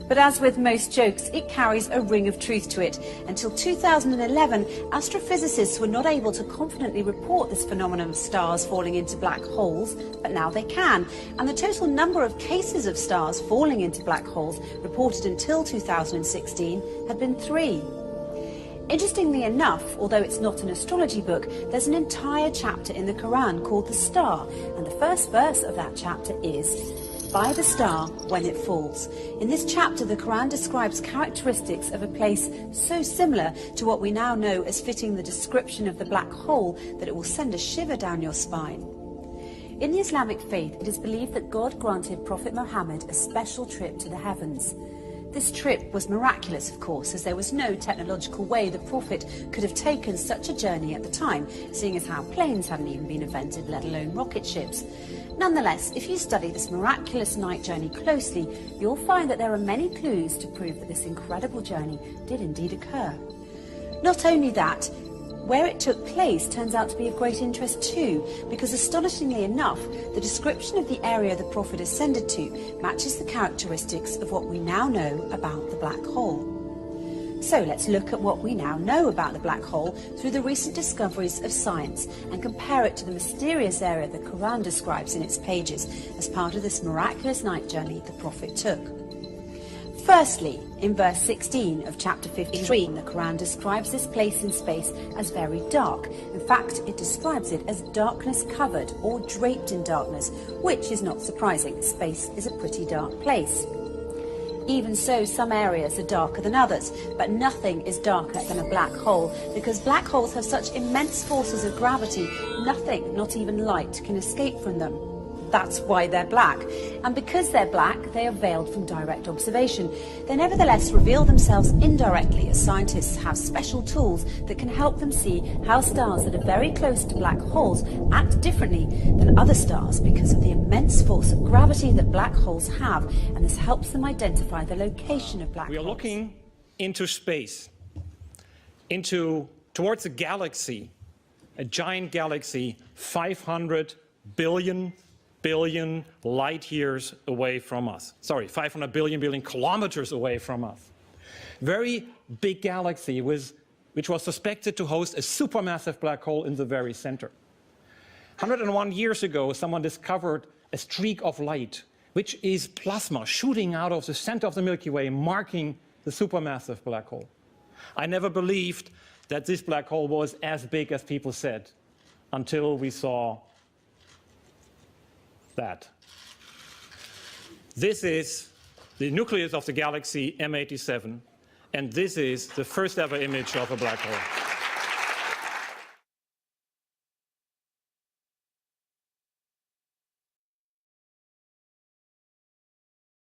But as with most jokes, it carries a ring of truth to it. Until 2011, astrophysicists were not able to confidently report this phenomenon of stars falling into black holes, but now they can. And the total number of cases of stars falling into black holes reported until 2016 had been 3. Interestingly enough, although it's not an astrology book, there's an entire chapter in the Quran called The Star, and the first verse of that chapter is, "By the star when it falls." In this chapter, the Quran describes characteristics of a place so similar to what we now know as fitting the description of the black hole that it will send a shiver down your spine. In the Islamic faith, it is believed that God granted Prophet Muhammad a special trip to the heavens. This trip was miraculous, of course, as there was no technological way the Prophet could have taken such a journey at the time, seeing as how planes hadn't even been invented, let alone rocket ships. Nonetheless, if you study this miraculous night journey closely, you'll find that there are many clues to prove that this incredible journey did indeed occur. Not only that, where it took place turns out to be of great interest too, because astonishingly enough, the description of the area the Prophet ascended to matches the characteristics of what we now know about the black hole. So let's look at what we now know about the black hole through the recent discoveries of science and compare it to the mysterious area the Quran describes in its pages as part of this miraculous night journey the Prophet took. Firstly, in verse 16 of chapter 53, the Quran describes this place in space as very dark. In fact, it describes it as darkness covered or draped in darkness, which is not surprising. Space is a pretty dark place. Even so, some areas are darker than others, but nothing is darker than a black hole, because black holes have such immense forces of gravity, nothing, not even light, can escape from them. That's why they're black. And because they're black, they are veiled from direct observation. They nevertheless reveal themselves indirectly, as scientists have special tools that can help them see how stars that are very close to black holes act differently than other stars because of the immense force of gravity that black holes have, and this helps them identify the location of black holes. We are looking into space, towards a galaxy, a giant galaxy, 500 billion light years away from us. Sorry, 500 billion kilometers away from us. Very big galaxy which was suspected to host a supermassive black hole in the very center. 101 years ago, someone discovered a streak of light, which is plasma shooting out of the center of the Milky Way, marking the supermassive black hole. I never believed that this black hole was as big as people said, until we saw that. This is the nucleus of the galaxy M87, and this is the first ever image of a black hole.